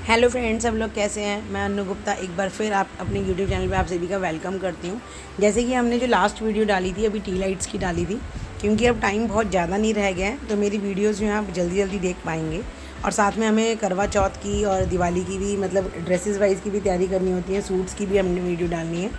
Hello friends, सब लोग कैसे हैं। मैं अनु गुप्ता एक बार फिर आप अपने यूट्यूब चैनल पे आप सभी का वेलकम करती हूँ। जैसे कि हमने जो लास्ट वीडियो डाली थी अभी टी लाइट्स की डाली थी, क्योंकि अब टाइम बहुत ज़्यादा नहीं रह गया है तो मेरी वीडियोज़ जो हैं आप जल्दी जल्दी देख पाएंगे। और साथ में हमें करवा चौथ की और दिवाली की भी मतलब ड्रेसेस वाइज की भी तैयारी करनी होती है, सूट्स की भी हमने वीडियो डालनी है,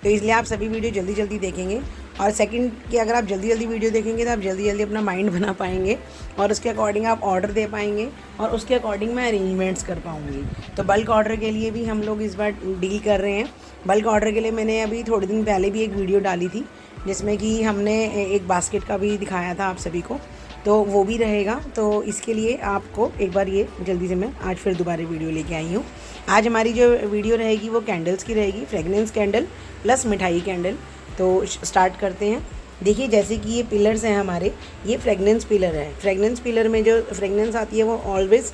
तो इसलिए आप सभी वीडियो जल्दी जल्दी देखेंगे। और सेकंड कि अगर आप जल्दी जल्दी वीडियो देखेंगे तो आप जल्दी जल्दी अपना माइंड बना पाएंगे और उसके अकॉर्डिंग आप ऑर्डर दे पाएंगे और उसके अकॉर्डिंग मैं अरेंजमेंट्स कर पाऊँगी। तो बल्क ऑर्डर के लिए भी हम लोग इस बार डील कर रहे हैं। बल्क ऑर्डर के लिए मैंने अभी थोड़े दिन पहले भी एक वीडियो डाली थी जिसमें कि हमने एक बास्केट का भी दिखाया था आप सभी को, तो वो भी रहेगा। तो इसके लिए आपको एक बार ये जल्दी से मैं आज फिर दोबारा वीडियो लेके आई हूँ। आज हमारी जो वीडियो रहेगी वो कैंडल्स की रहेगी, फ्रेगनेंस कैंडल प्लस मिठाई कैंडल। तो स्टार्ट करते हैं। देखिए जैसे कि ये पिलर्स हैं हमारे, ये फ्रेगनेंस पिलर है। फ्रेगनेंस पिलर में जो फ्रेगनेंस आती है वो ऑलवेज़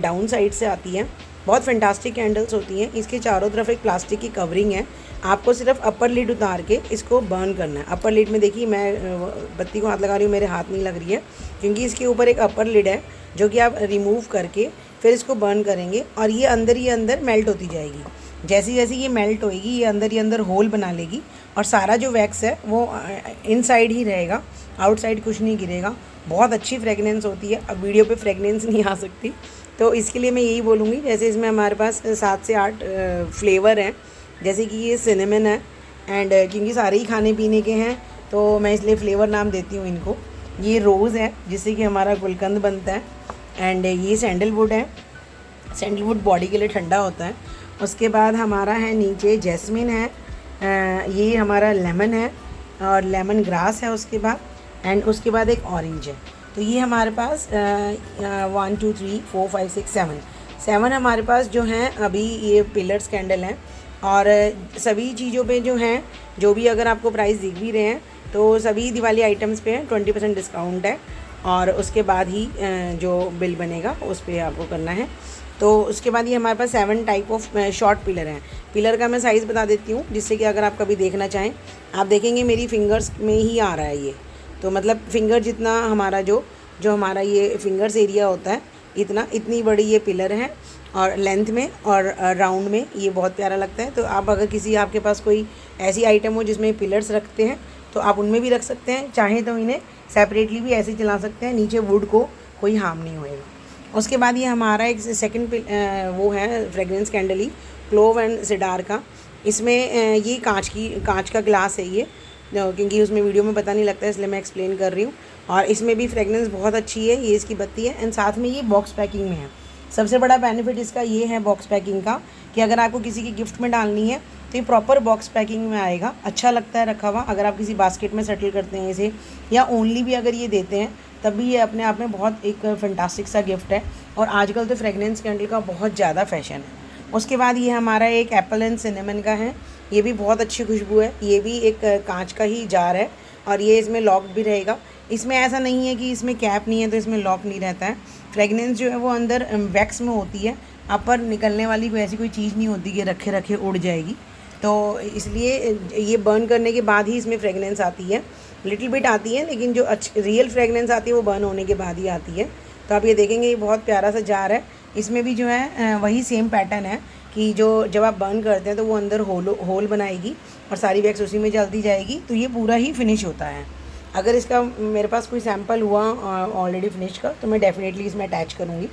डाउन साइड से आती है। बहुत फैंटास्टिक कैंडल्स होती हैं। इसके चारों तरफ एक प्लास्टिक की कवरिंग है। आपको सिर्फ अपर लिड उतार के इसको बर्न करना है। अपर लिड में देखिए मैं बत्ती को हाथ लगा रही हूँ, मेरे हाथ नहीं लग रही है क्योंकि इसके ऊपर एक अपर लिड है जो कि आप रिमूव करके फिर इसको बर्न करेंगे और ये अंदर मेल्ट होती जाएगी। जैसी जैसी ये मेल्ट होएगी ये अंदर ही अंदर होल बना लेगी और सारा जो वैक्स है वो इनसाइड ही रहेगा, आउटसाइड कुछ नहीं गिरेगा। बहुत अच्छी फ्रेगनेंस होती है। अब वीडियो पे फ्रेगनेंस नहीं आ सकती तो इसके लिए मैं यही बोलूँगी। जैसे इसमें हमारे पास 7 से 8 फ्लेवर हैं, जैसे कि ये सिनेमन है एंड क्योंकि सारे ही खाने पीने के हैं तो मैं इसलिए फ्लेवर नाम देती हूँ इनको। ये रोज़ है जिससे कि हमारा गुलकंद बनता है एंड ये सैंडलवुड है। सैंडलवुड बॉडी के लिए ठंडा होता है। उसके बाद हमारा है नीचे जैस्मिन है, ये हमारा लेमन है और लेमन ग्रास है उसके बाद एंड उसके बाद एक ऑरेंज है। तो ये हमारे पास 1 2 3 4 5 6 7 हमारे पास जो हैं अभी ये पिलर्स कैंडल हैं। और सभी चीज़ों पे जो हैं, जो भी अगर आपको प्राइस दिख भी रहे हैं तो सभी दिवाली आइटम्स पे 20% डिस्काउंट है और उसके बाद ही जो बिल बनेगा उस पर आपको करना है। तो उसके बाद ये हमारे पास 7 टाइप ऑफ शॉर्ट पिलर हैं। पिलर का मैं साइज़ बता देती हूँ जिससे कि अगर आप कभी देखना चाहें आप देखेंगे मेरी फिंगर्स में ही आ रहा है ये। तो मतलब फिंगर जितना हमारा जो हमारा ये फिंगर्स एरिया होता है इतनी बड़ी ये पिलर है और लेंथ में और राउंड में ये बहुत प्यारा लगता है। तो आप अगर आपके पास कोई ऐसी आइटम हो जिसमें पिलर्स रखते हैं तो आप उनमें भी रख सकते हैं, चाहें तो इन्हें सेपरेटली भी ऐसे चला सकते हैं, नीचे वुड को कोई हार्म नहीं होएगा। उसके बाद ये हमारा एक सेकंड वो है fragrance candle he, clove and cedar का। इसमें ये कांच का ग्लास है ये, क्योंकि उसमें वीडियो में पता नहीं लगता है इसलिए मैं एक्सप्लेन कर रही हूँ। और इसमें भी फ्रेगरेंस बहुत अच्छी है। ये इसकी बत्ती है एंड साथ में ये बॉक्स पैकिंग में है। सबसे बड़ा बेनिफिट इसका ये है बॉक्स पैकिंग का कि अगर आपको किसी की गिफ्ट में डालनी है तो ये प्रॉपर बॉक्स पैकिंग में आएगा। अच्छा लगता है रखा हुआ। अगर आप किसी बास्केट में सेटल करते हैं इसे या ओनली भी अगर ये देते हैं तब भी ये अपने आप में बहुत एक फैंटास्टिक सा गिफ्ट है। और आजकल तो फ्रेगनेंस कैंडल का बहुत ज़्यादा फैशन है। उसके बाद ये हमारा एक एप्पल एंड सिनेमन का है। ये भी बहुत अच्छी खुशबू है। ये भी एक कांच का ही जार है और ये इसमें लॉक भी रहेगा। इसमें ऐसा नहीं है कि इसमें कैप नहीं है तो इसमें लॉक नहीं रहता है। फ्रेगनेंस जो है वो अंदर वैक्स में होती है, ऊपर निकलने वाली कोई ऐसी कोई चीज़ नहीं होती कि रखे रखे उड़ जाएगी। तो इसलिए ये बर्न करने के बाद ही इसमें फ्रेगनेंस आती है। लिटिल बिट आती है लेकिन जो रियल फ्रेगनेंस आती है वो बर्न होने के बाद ही आती है। तो आप ये देखेंगे ये बहुत प्यारा सा जार है। इसमें भी जो है वही सेम पैटर्न है कि जो जब आप बर्न करते हैं तो वो अंदर होल बनाएगी और सारी वैक्स उसी में जलती जाएगी तो ये पूरा ही फिनिश होता है। अगर इसका मेरे पास कोई सैम्पल हुआ ऑलरेडी फिनिश का तो मैं डेफिनेटली इसमें अटैच करूँगी।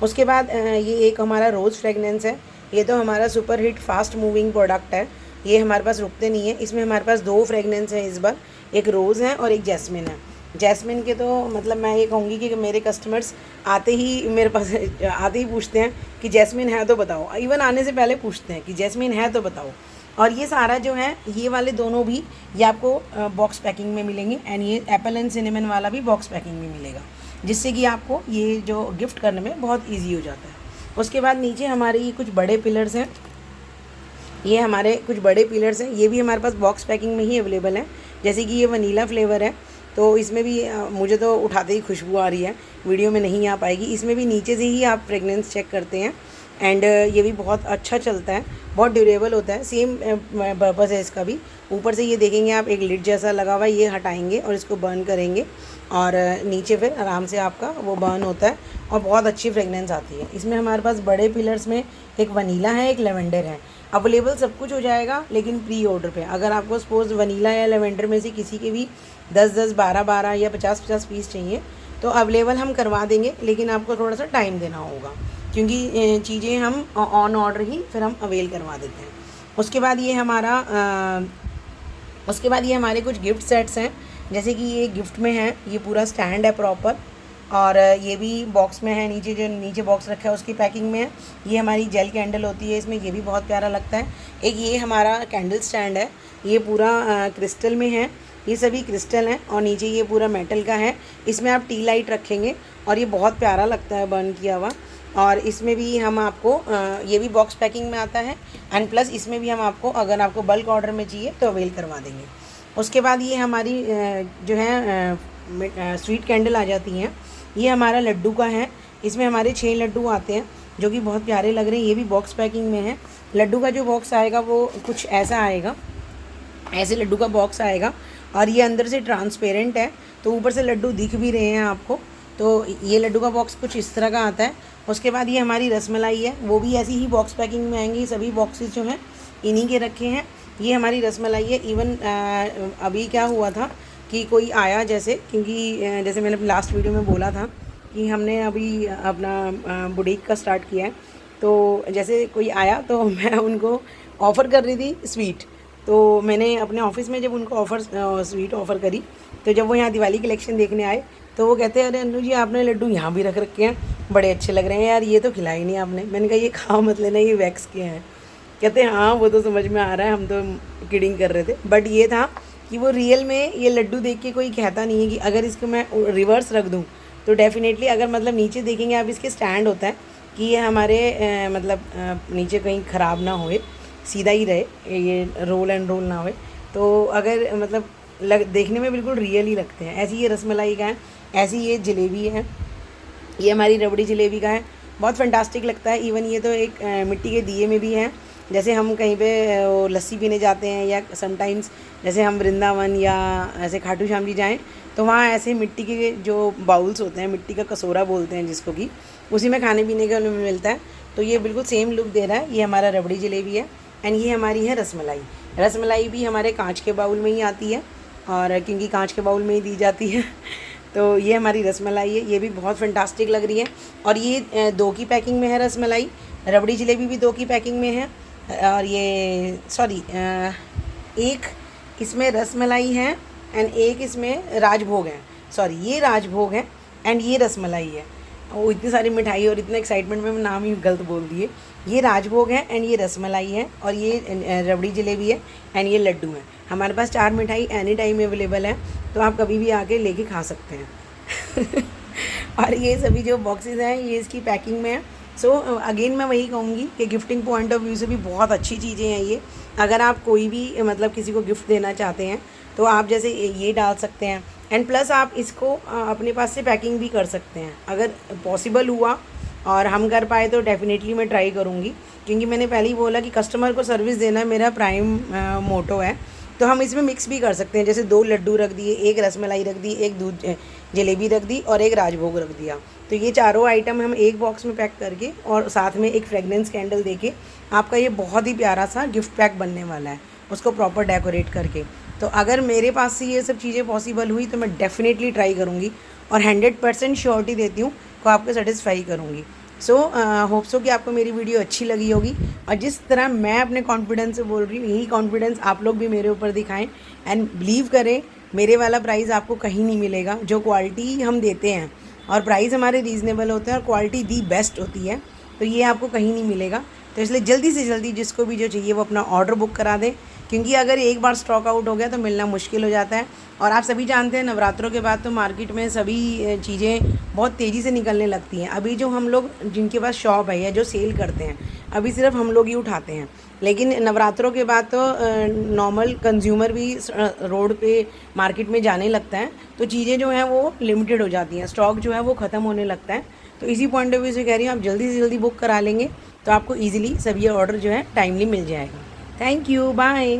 उसके बाद ये एक हमारा रोज़ फ्रेगनेंस है। ये तो हमारा super hit fast moving product है। ये हमारे पास रुकते नहीं है। इसमें हमारे पास 2 फ्रेगनेंस हैं इस बार, एक रोज़ है और एक जैस्मिन है। जैस्मिन के तो मतलब मैं ये कहूँगी कि मेरे कस्टमर्स आते ही मेरे पास आते ही पूछते हैं कि जैस्मिन है तो बताओ। इवन आने से पहले पूछते हैं कि जैस्मिन है तो बताओ। और ये सारा जो है ये वाले दोनों भी ये आपको बॉक्स पैकिंग में मिलेंगे एंड ये एप्पल एंड सिनेमन वाला भी बॉक्स पैकिंग में मिलेगा, जिससे कि आपको ये जो गिफ्ट करने में बहुत ईजी हो जाता है। उसके बाद नीचे हमारे ये कुछ बड़े पिलर्स हैं। ये हमारे कुछ बड़े पिलर्स हैं। ये भी हमारे पास बॉक्स पैकिंग में ही अवेलेबल है। जैसे कि ये वनीला फ्लेवर है तो इसमें भी मुझे तो उठाते ही खुशबू आ रही है, वीडियो में नहीं आ पाएगी। इसमें भी नीचे से ही आप फ्रेगनेंस चेक करते हैं एंड ये भी बहुत अच्छा चलता है, बहुत ड्यूरेबल होता है। सेम पर्पज़ है इसका भी। ऊपर से ये देखेंगे आप एक लिड जैसा लगा हुआ है, ये हटाएंगे और इसको बर्न करेंगे और नीचे फिर आराम से आपका वो बर्न होता है और बहुत अच्छी फ्रेगनेंस आती है। इसमें हमारे पास बड़े पिलर्स में एक वनीला है, एक लेवेंडर है। अवेलेबल सब कुछ हो जाएगा लेकिन प्री ऑर्डर पे। अगर आपको सपोज़ वनीला या लेवेंडर में से किसी के भी 10-10, 12-12 या 50-50 पीस चाहिए तो अवेलेबल हम करवा देंगे, लेकिन आपको थोड़ा सा टाइम देना होगा क्योंकि चीज़ें हम ऑन ऑर्डर ही फिर हम अवेल करवा देते हैं। उसके बाद ये हमारे कुछ गिफ्ट सेट्स हैं, जैसे कि ये गिफ्ट में है, ये पूरा स्टैंड है प्रॉपर, और ये भी बॉक्स में है। नीचे जो नीचे बॉक्स रखा है उसकी पैकिंग में है। ये हमारी जेल कैंडल होती है इसमें, ये भी बहुत प्यारा लगता है। एक ये हमारा कैंडल स्टैंड है, ये पूरा क्रिस्टल में है, ये सभी क्रिस्टल हैं, और नीचे ये पूरा मेटल का है। इसमें आप टी लाइट रखेंगे और ये बहुत प्यारा लगता है बर्न किया हुआ। और इसमें भी हम आपको ये भी बॉक्स पैकिंग में आता है, एंड प्लस इसमें भी हम आपको अगर आपको बल्क ऑर्डर में चाहिए तो अवेल करवा देंगे। उसके बाद ये हमारी जो है स्वीट कैंडल आ जाती हैं। ये हमारा लड्डू का है, इसमें हमारे 6 लड्डू आते हैं जो कि बहुत प्यारे लग रहे हैं। ये भी बॉक्स पैकिंग में है। लड्डू का जो बॉक्स आएगा वो कुछ ऐसा आएगा, ऐसे लड्डू का बॉक्स आएगा, और ये अंदर से ट्रांसपेरेंट है तो ऊपर से लड्डू दिख भी रहे हैं आपको। तो ये लड्डू का बॉक्स कुछ इस तरह का आता है। उसके बाद ये हमारी रसमलाई है, वो भी ऐसी ही बॉक्स पैकिंग में आएंगी। सभी बॉक्सेस जो हैं इन्हीं के रखे हैं। ये हमारी रसमलाई है। इवन अभी क्या हुआ था कि कोई आया, जैसे क्योंकि जैसे मैंने लास्ट वीडियो में बोला था कि हमने अभी अपना बुटीक का स्टार्ट किया है, तो जैसे कोई आया तो मैं उनको ऑफ़र कर रही थी स्वीट। तो मैंने अपने ऑफिस में जब उनको स्वीट ऑफ़र करी, तो जब वो यहाँ दिवाली कलेक्शन देखने आए तो वो कहते हैं, अरे अनु जी आपने लड्डू यहाँ भी रख रखे हैं, बड़े अच्छे लग रहे हैं यार, ये तो खिलाए नहीं आपने। मैंने कहा ये खा मत लेना, ये वैक्स के हैं। कहते हैं हाँ वो तो समझ में आ रहा है, हम तो किडिंग कर रहे थे। बट ये था कि वो रियल में ये लड्डू देख के कोई कहता नहीं है कि अगर इसको मैं रिवर्स रख दूँ तो डेफिनेटली, अगर मतलब नीचे देखेंगे आप, इसके स्टैंड होता है कि ये हमारे नीचे कहीं ख़राब ना होए, सीधा ही रहे, ये रोल एंड रोल ना होए। तो अगर मतलब देखने में बिल्कुल रियल ही लगते हैं। ऐसी ये रसमलाई का है, ऐसी ये जलेबी है, ये हमारी रबड़ी जलेबी का है, बहुत फैंटास्टिक लगता है। इवन ये तो एक मिट्टी के दिए में भी है। जैसे हम कहीं पे वो लस्सी पीने जाते हैं, या समटाइम्स जैसे हम वृंदावन या ऐसे खाटू श्याम जी जाएँ तो वहाँ ऐसे मिट्टी के जो बाउल्स होते हैं, मिट्टी का कटोरा बोलते हैं जिसको, कि उसी में खाने पीने का मिलता है। तो ये बिल्कुल सेम लुक दे रहा है। ये हमारा रबड़ी जलेबी है, एंड ये हमारी है रसमलाई। रसमलाई भी हमारे कांच के बाउल में ही आती है, और क्योंकि कांच के बाउल में ही दी जाती है तो ये हमारी रसमलाई है। ये भी बहुत फैंटास्टिक लग रही है। और ये 2 की पैकिंग में है रसमलाई। रबड़ी जलेबी भी 2 की पैकिंग में है, और ये एक इसमें रसमलाई है एंड एक इसमें राजभोग है। ये राजभोग है एंड ये रसमलाई है। वो इतनी सारी मिठाई और इतना एक्साइटमेंट में मैं नाम ही गलत बोल दिए। ये राजभोग है एंड ये रसमलाई है, और ये रबड़ी जलेबी है एंड ये लड्डू है। हमारे पास 4 मिठाई एनी टाइम अवेलेबल है, तो आप कभी भी आके लेके खा सकते हैं। और ये सभी जो बॉक्सेस हैं ये इसकी पैकिंग में है। सो अगेन मैं वही कहूँगी कि गिफ्टिंग पॉइंट ऑफ व्यू से भी बहुत अच्छी चीज़ें हैं ये। अगर आप कोई भी मतलब किसी को गिफ्ट देना चाहते हैं तो आप जैसे ये डाल सकते हैं, एंड प्लस आप इसको अपने पास से पैकिंग भी कर सकते हैं। अगर पॉसिबल हुआ और हम कर पाए तो डेफिनेटली मैं ट्राई करूँगी, क्योंकि मैंने पहले ही बोला कि कस्टमर को सर्विस देना मेरा प्राइम मोटो है। तो हम इसमें मिक्स भी कर सकते हैं, जैसे 2 लड्डू रख दिए, एक रसमलाई रख दी, एक दूध जलेबी रख दी और एक राजभोग रख दिया। तो ये चारों आइटम हम एक बॉक्स में पैक करके और साथ में एक फ्रेगनेंस कैंडल देके आपका ये बहुत ही प्यारा सा गिफ्ट पैक बनने वाला है, उसको प्रॉपर डेकोरेट करके। तो अगर मेरे पास से ये सब चीज़ें पॉसिबल हुई तो मैं डेफ़िनेटली ट्राई करूँगी, और 100% श्योरिटी देती हूँ को आपको सेटिस्फाई करूँगी। सो होप सो कि आपको मेरी वीडियो अच्छी लगी होगी, और जिस तरह मैं अपने कॉन्फिडेंस से बोल रही हूँ यही कॉन्फिडेंस आप लोग भी मेरे ऊपर दिखाएं, एंड बिलीव करें मेरे वाला प्राइस आपको कहीं नहीं मिलेगा। जो क्वालिटी हम देते हैं और प्राइस हमारे रीज़नेबल होते हैं और क्वालिटी दी बेस्ट होती है, तो ये आपको कहीं नहीं मिलेगा। तो इसलिए जल्दी से जल्दी जिसको भी जो चाहिए वो अपना ऑर्डर बुक करा दें, क्योंकि अगर एक बार स्टॉक आउट हो गया तो मिलना मुश्किल हो जाता है। और आप सभी जानते हैं नवरात्रों के बाद तो मार्केट में सभी चीज़ें बहुत तेज़ी से निकलने लगती हैं। अभी जो हम लोग जिनके पास शॉप है या जो सेल करते हैं अभी सिर्फ हम लोग ही उठाते हैं, लेकिन नवरात्रों के बाद तो नॉर्मल कंज्यूमर भी रोड पे मार्केट में जाने लगता है, तो चीज़ें जो हैं वो लिमिटेड हो जाती हैं, स्टॉक जो है वो ख़त्म होने लगता है। तो इसी पॉइंट ऑफ व्यू से कह रही हूँ आप जल्दी से जल्दी बुक करा लेंगे तो आपको ईजिली सभी ऑर्डर जो है टाइमली मिल जाएगा। Thank you, bye.